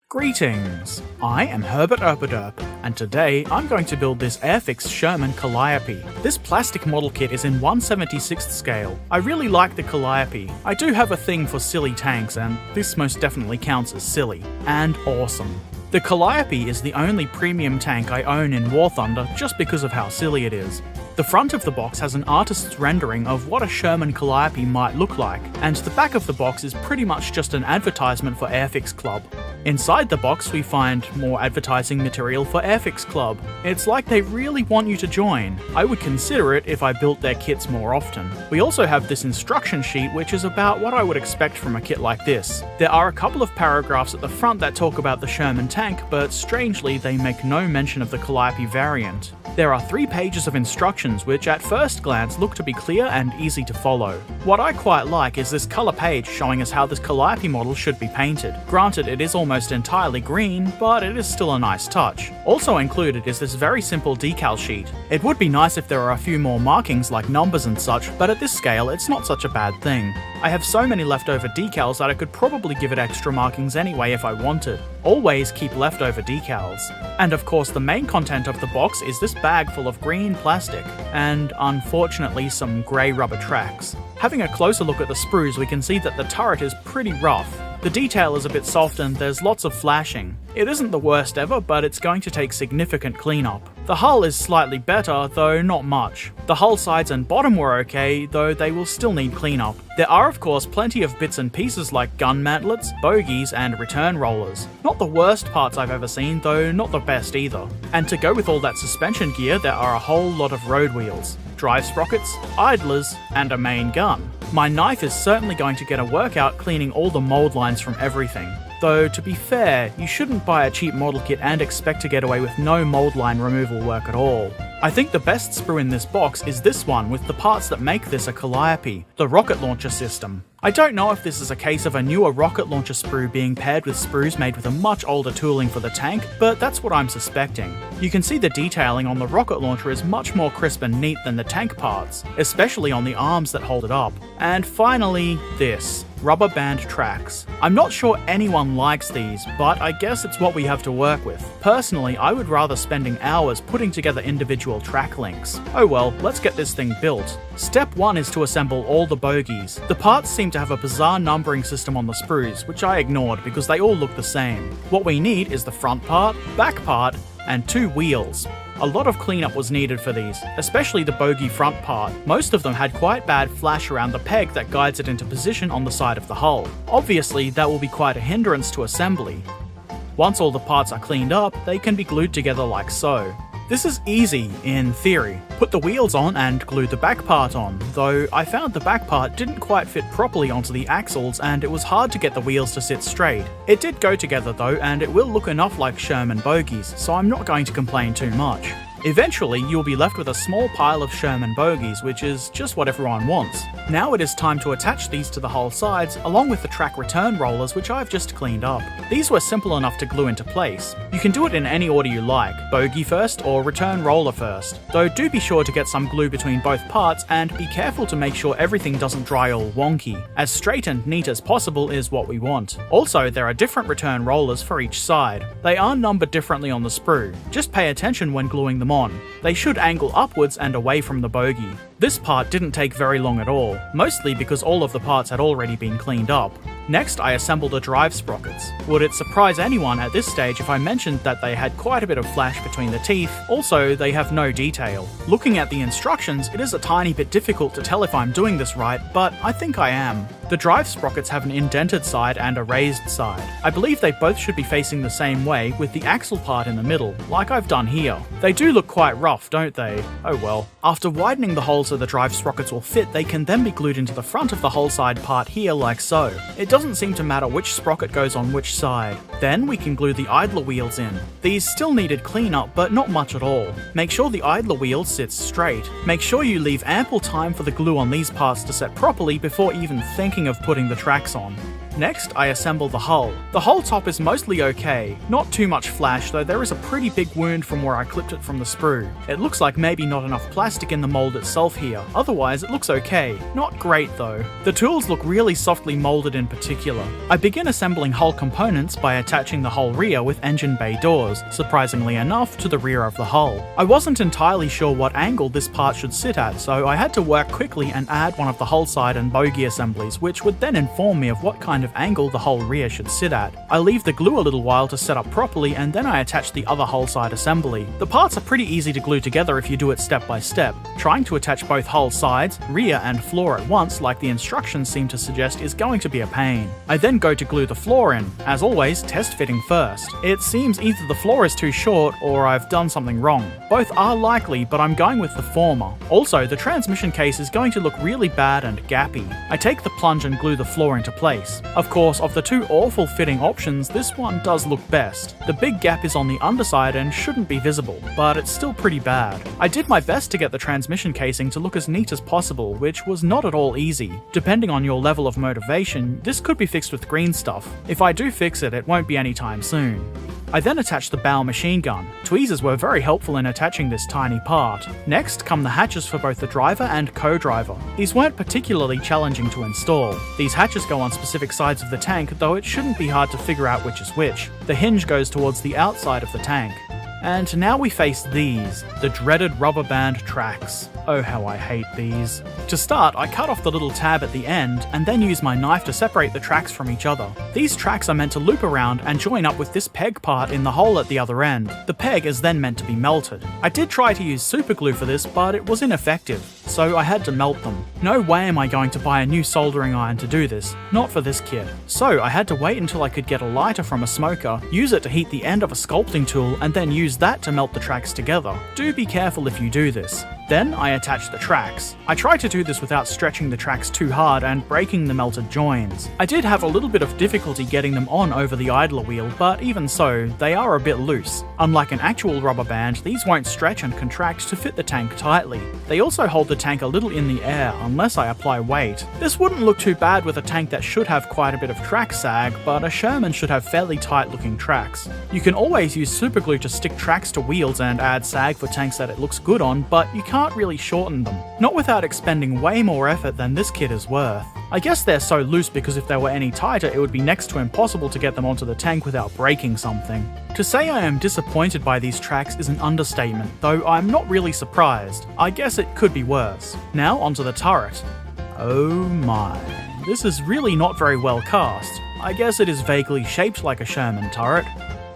Greetings! I am Herbert Erpaderp, and today I'm going to build this Airfix Sherman Calliope. This plastic model kit is in 1/76th scale. I really like the Calliope. I do have a thing for silly tanks, and this most definitely counts as silly. And awesome. The Calliope is the only premium tank I own in War Thunder just because of how silly it is. The front of the box has an artist's rendering of what a Sherman Calliope might look like, and the back of the box is pretty much just an advertisement for Airfix Club. Inside the box we find more advertising material for Airfix Club. It's like they really want you to join. I would consider it if I built their kits more often. We also have this instruction sheet which is about what I would expect from a kit like this. There are a couple of paragraphs at the front that talk about the Sherman tank, but strangely they make no mention of the Calliope variant. There are 3 pages of instructions which at first glance look to be clear and easy to follow. What I quite like is this colour page showing us how this Calliope model should be painted. Granted, it is almost entirely green, but it is still a nice touch. Also included is this very simple decal sheet. It would be nice if there were a few more markings like numbers and such, but at this scale it's not such a bad thing. I have so many leftover decals that I could probably give it extra markings anyway if I wanted. Always keep leftover decals. And of course the main content of the box is this bag full of green plastic, and unfortunately some grey rubber tracks. Having a closer look at the sprues we can see that the turret is pretty rough. The detail is a bit soft and there's lots of flashing. It isn't the worst ever, but it's going to take significant cleanup. The hull is slightly better, though not much. The hull sides and bottom were okay, though they will still need cleanup. There are of course plenty of bits and pieces like gun mantlets, bogies, and return rollers. Not the worst parts I've ever seen, though not the best either. And to go with all that suspension gear, there are a whole lot of road wheels, drive sprockets, idlers, and a main gun. My knife is certainly going to get a workout cleaning all the mold lines from everything. Though, to be fair, you shouldn't buy a cheap model kit and expect to get away with no mold line removal work at all. I think the best sprue in this box is this one with the parts that make this a Calliope, the rocket launcher system. I don't know if this is a case of a newer rocket launcher sprue being paired with sprues made with a much older tooling for the tank, but that's what I'm suspecting. You can see the detailing on the rocket launcher is much more crisp and neat than the tank parts, especially on the arms that hold it up. And finally, this. Rubber band tracks. I'm not sure anyone likes these, but I guess it's what we have to work with. Personally, I would rather spending hours putting together individual track links. Oh well, let's get this thing built. Step 1 is to assemble all the bogies. The parts seem to have a bizarre numbering system on the sprues, which I ignored because they all look the same. What we need is the front part, back part, and 2 wheels. A lot of cleanup was needed for these, especially the bogie front part. Most of them had quite bad flash around the peg that guides it into position on the side of the hull. Obviously, that will be quite a hindrance to assembly. Once all the parts are cleaned up, they can be glued together like so. This is easy, in theory. Put the wheels on and glue the back part on, though I found the back part didn't quite fit properly onto the axles and it was hard to get the wheels to sit straight. It did go together though, and it will look enough like Sherman bogies, so I'm not going to complain too much. Eventually, you'll be left with a small pile of Sherman bogies, which is just what everyone wants. Now it is time to attach these to the hull sides, along with the track return rollers which I've just cleaned up. These were simple enough to glue into place. You can do it in any order you like, bogie first or return roller first, though do be sure to get some glue between both parts and be careful to make sure everything doesn't dry all wonky. As straight and neat as possible is what we want. Also, there are different return rollers for each side. They are numbered differently on the sprue. Just pay attention when gluing them on. They should angle upwards and away from the bogie. This part didn't take very long at all, mostly because all of the parts had already been cleaned up. Next, I assembled the drive sprockets. Would it surprise anyone at this stage if I mentioned that they had quite a bit of flash between the teeth? Also, they have no detail. Looking at the instructions, it is a tiny bit difficult to tell if I'm doing this right, but I think I am. The drive sprockets have an indented side and a raised side. I believe they both should be facing the same way, with the axle part in the middle, like I've done here. They do look quite rough, don't they? Oh well. After widening the hole so the drive sprockets will fit, they can then be glued into the front of the hull side part here like so. It doesn't seem to matter which sprocket goes on which side. Then we can glue the idler wheels in. These still needed cleanup, but not much at all. Make sure the idler wheel sits straight. Make sure you leave ample time for the glue on these parts to set properly before even thinking of putting the tracks on. Next, I assemble the hull. The whole top is mostly okay, not too much flash, though there is a pretty big wound from where I clipped it from the sprue. It looks like maybe not enough plastic in the mold itself here, otherwise it looks okay. Not great though. The tools look really softly molded in particular. I begin assembling hull components by attaching the whole rear with engine bay doors, surprisingly enough to the rear of the hull. I wasn't entirely sure what angle this part should sit at, so I had to work quickly and add one of the hull side and bogie assemblies, which would then inform me of what kind of angle the whole rear should sit at. I leave the glue a little while to set up properly, and then I attach the other hull side assembly. The parts are pretty easy to glue together if you do it step by step. Trying to attach both hull sides, rear and floor at once, like the instructions seem to suggest, is going to be a pain. I then go to glue the floor in. As always, test fitting first. It seems either the floor is too short or I've done something wrong. Both are likely, but I'm going with the former. Also, the transmission case is going to look really bad and gappy. I take the plunge and glue the floor into place. Of course, of the two awful fitting options, this one does look best. The big gap is on the underside and shouldn't be visible, but it's still pretty bad. I did my best to get the transmission casing to look as neat as possible, which was not at all easy. Depending on your level of motivation, this could be fixed with green stuff. If I do fix it, it won't be anytime soon. I then attached the bow machine gun. Tweezers were very helpful in attaching this tiny part. Next come the hatches for both the driver and co-driver. These weren't particularly challenging to install. These hatches go on specific sides of the tank, though it shouldn't be hard to figure out which is which. The hinge goes towards the outside of the tank. And now we face these, the dreaded rubber band tracks. Oh, how I hate these. To start, I cut off the little tab at the end and then use my knife to separate the tracks from each other. These tracks are meant to loop around and join up with this peg part in the hole at the other end. The peg is then meant to be melted. I did try to use super glue for this, but it was ineffective, so I had to melt them. No way am I going to buy a new soldering iron to do this, not for this kit. So I had to wait until I could get a lighter from a smoker, use it to heat the end of a sculpting tool, and then use that to melt the tracks together. Do be careful if you do this. Then I attach the tracks. I tried to do this without stretching the tracks too hard and breaking the melted joins. I did have a little bit of difficulty getting them on over the idler wheel, but even so, they are a bit loose. Unlike an actual rubber band, these won't stretch and contract to fit the tank tightly. They also hold the tank a little in the air unless I apply weight. This wouldn't look too bad with a tank that should have quite a bit of track sag, but a Sherman should have fairly tight looking tracks. You can always use super glue to stick tracks to wheels and add sag for tanks that it looks good on, but you can't really shorten them. Not without expending way more effort than this kit is worth. I guess they're so loose because if they were any tighter it would be next to impossible to get them onto the tank without breaking something. To say I am disappointed by these tracks is an understatement, though I'm not really surprised. I guess it could be worse. Now onto the turret. Oh my. This is really not very well cast. I guess it is vaguely shaped like a Sherman turret.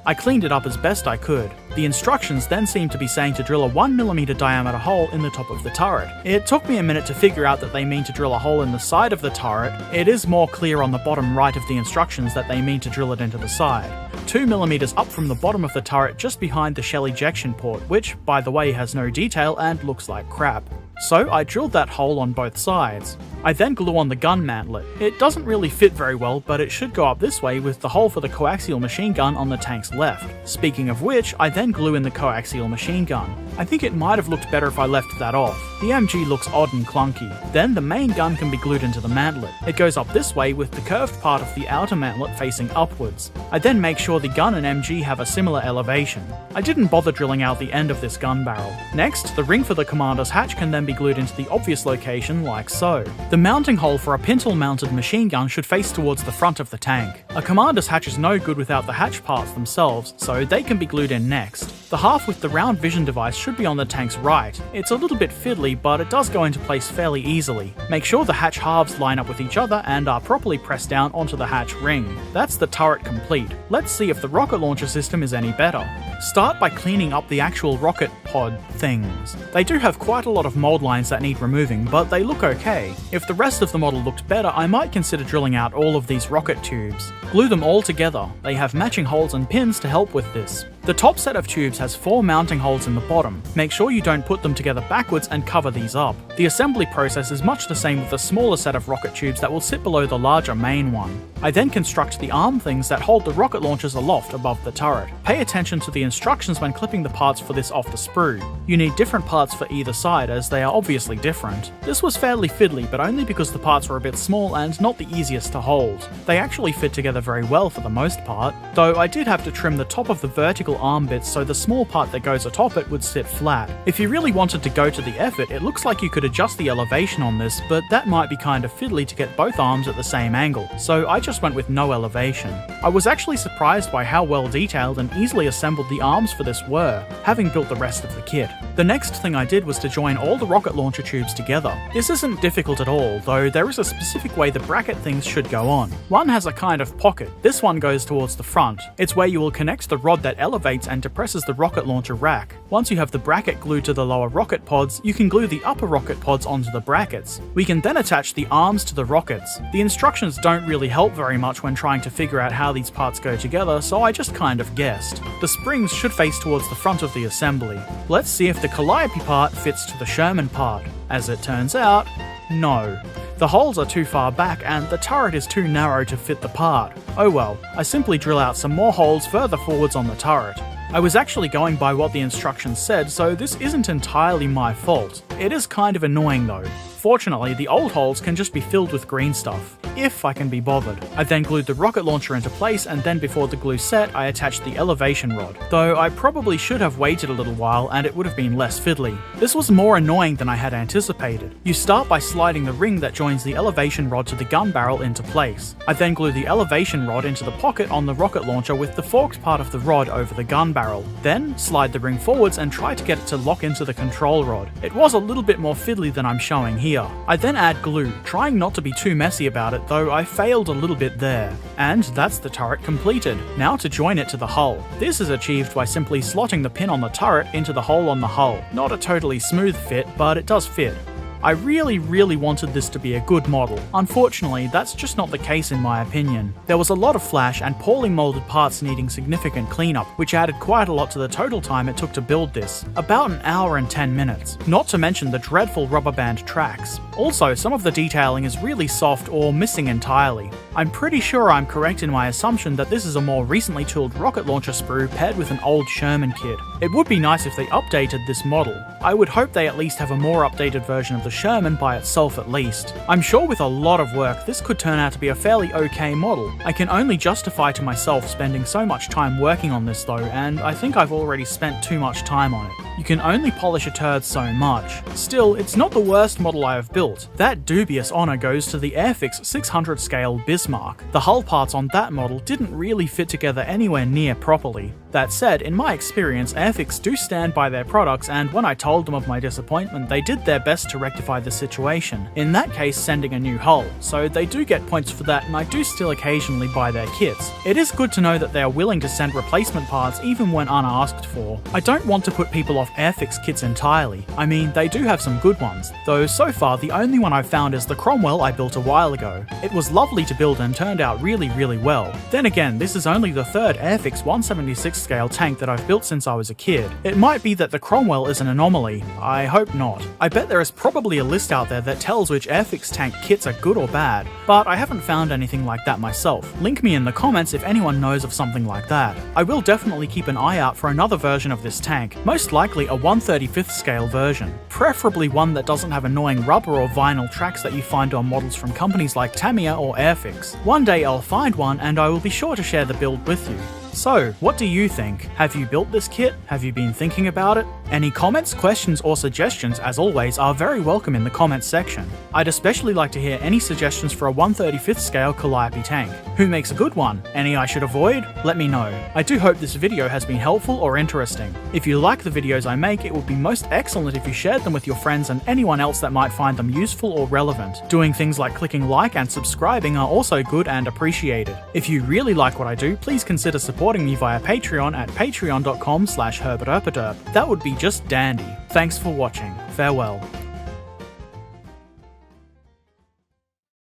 I cleaned it up as best I could. The instructions then seemed to be saying to drill a 1mm diameter hole in the top of the turret. It took me a minute to figure out that they mean to drill a hole in the side of the turret. It is more clear on the bottom right of the instructions that they mean to drill it into the side. 2mm up from the bottom of the turret just behind the shell ejection port, which, by the way, has no detail and looks like crap. So I drilled that hole on both sides. I then glue on the gun mantlet. It doesn't really fit very well, but it should go up this way with the hole for the coaxial machine gun on the tank's left. Speaking of which, I then glue in the coaxial machine gun. I think it might have looked better if I left that off. The MG looks odd and clunky. Then the main gun can be glued into the mantlet. It goes up this way with the curved part of the outer mantlet facing upwards. I then make sure the gun and MG have a similar elevation. I didn't bother drilling out the end of this gun barrel. Next, the ring for the commander's hatch can then be glued into the obvious location like so. The mounting hole for a pintle-mounted machine gun should face towards the front of the tank. A commander's hatch is no good without the hatch parts themselves, so they can be glued in next. The half with the round vision device should be on the tank's right. It's a little bit fiddly, but it does go into place fairly easily. Make sure the hatch halves line up with each other and are properly pressed down onto the hatch ring. That's the turret complete. Let's see if the rocket launcher system is any better. Start by cleaning up the actual rocket pod things. They do have quite a lot of mold lines that need removing, but they look okay. If the rest of the model looked better, I might consider drilling out all of these rocket tubes. Glue them all together. They have matching holes and pins to help with this. The top set of tubes has 4 mounting holes in the bottom. Make sure you don't put them together backwards and cover these up. The assembly process is much the same with the smaller set of rocket tubes that will sit below the larger main one. I then construct the arm things that hold the rocket launchers aloft above the turret. Pay attention to the instructions when clipping the parts for this off the sprue. You need different parts for either side as they are obviously different. This was fairly fiddly, but only because the parts were a bit small and not the easiest to hold. They actually fit together very well for the most part, though I did have to trim the top of the vertical arm bits so the small part that goes atop it would sit flat. If you really wanted to go to the effort, it looks like you could adjust the elevation on this, but that might be kind of fiddly to get both arms at the same angle, so I just went with no elevation. I was actually surprised by how well detailed and easily assembled the arms for this were, having built the rest of the kit. The next thing I did was to join all the rocket launcher tubes together. This isn't difficult at all, though there is a specific way the bracket things should go on. One has a kind of pocket. This one goes towards the front. It's where you will connect the rod that elevates and depresses the rocket launcher rack. Once you have the bracket glued to the lower rocket pods, you can glue the upper rocket pods onto the brackets. We can then attach the arms to the rockets. The instructions don't really help very much when trying to figure out how these parts go together, so I just kind of guessed. The springs should face towards the front of the assembly. Let's see if the Calliope part fits to the Sherman part. As it turns out, no. The holes are too far back and the turret is too narrow to fit the part. Oh well, I simply drill out some more holes further forwards on the turret. I was actually going by what the instructions said, so this isn't entirely my fault. It is kind of annoying though. Fortunately, the old holes can just be filled with green stuff, if I can be bothered. I then glued the rocket launcher into place, and then before the glue set, I attached the elevation rod. Though I probably should have waited a little while and it would have been less fiddly. This was more annoying than I had anticipated. You start by sliding the ring that joins the elevation rod to the gun barrel into place. I then glue the elevation rod into the pocket on the rocket launcher with the forked part of the rod over the gun barrel. Then slide the ring forwards and try to get it to lock into the control rod. It was a little bit more fiddly than I'm showing here. I then add glue, trying not to be too messy about it, though I failed a little bit there. And that's the turret completed. Now to join it to the hull. This is achieved by simply slotting the pin on the turret into the hole on the hull. Not a totally smooth fit, but it does fit. I really wanted this to be a good model. Unfortunately, that's just not the case in my opinion. There was a lot of flash and poorly molded parts needing significant cleanup, which added quite a lot to the total time it took to build this. About an hour and 10 minutes. Not to mention the dreadful rubber band tracks. Also, some of the detailing is really soft or missing entirely. I'm pretty sure I'm correct in my assumption that this is a more recently tooled rocket launcher sprue paired with an old Sherman kit. It would be nice if they updated this model. I would hope they at least have a more updated version of the Sherman by itself at least. I'm sure with a lot of work this could turn out to be a fairly okay model. I can only justify to myself spending so much time working on this though, and I think I've already spent too much time on it. You can only polish a turd so much. Still, it's not the worst model I have built. That dubious honour goes to the Airfix 600 scale Bismarck. The hull parts on that model didn't really fit together anywhere near properly. That said, in my experience, Airfix do stand by their products, and when I told them of my disappointment, they did their best to rectify the situation. In that case, sending a new hull, so they do get points for that, and I do still occasionally buy their kits. It is good to know that they are willing to send replacement parts even when unasked for. I don't want to put people off Airfix kits entirely. I mean, they do have some good ones, though so far the only one I've found is the Cromwell I built a while ago. It was lovely to build and turned out really well. Then again, this is only the third Airfix 176 scale tank that I've built since I was a kid. It might be that the Cromwell is an anomaly. I hope not. I bet there is probably a list out there that tells which Airfix tank kits are good or bad, but I haven't found anything like that myself. Link me in the comments if anyone knows of something like that. I will definitely keep an eye out for another version of this tank, most likely a 1/35th scale version. Preferably one that doesn't have annoying rubber or vinyl tracks that you find on models from companies like Tamiya or Airfix. One day I'll find one and I will be sure to share the build with you. So, what do you think? Have you built this kit? Have you been thinking about it? Any comments, questions, or suggestions, as always, are very welcome in the comments section. I'd especially like to hear any suggestions for a 1/35th scale Calliope tank. Who makes a good one? Any I should avoid? Let me know. I do hope this video has been helpful or interesting. If you like the videos I make, it would be most excellent if you shared them with your friends and anyone else that might find them useful or relevant. Doing things like clicking like and subscribing are also good and appreciated. If you really like what I do, please consider supporting me via Patreon at patreon.com/herberturpaderp. That would be just dandy. Thanks for watching. Farewell.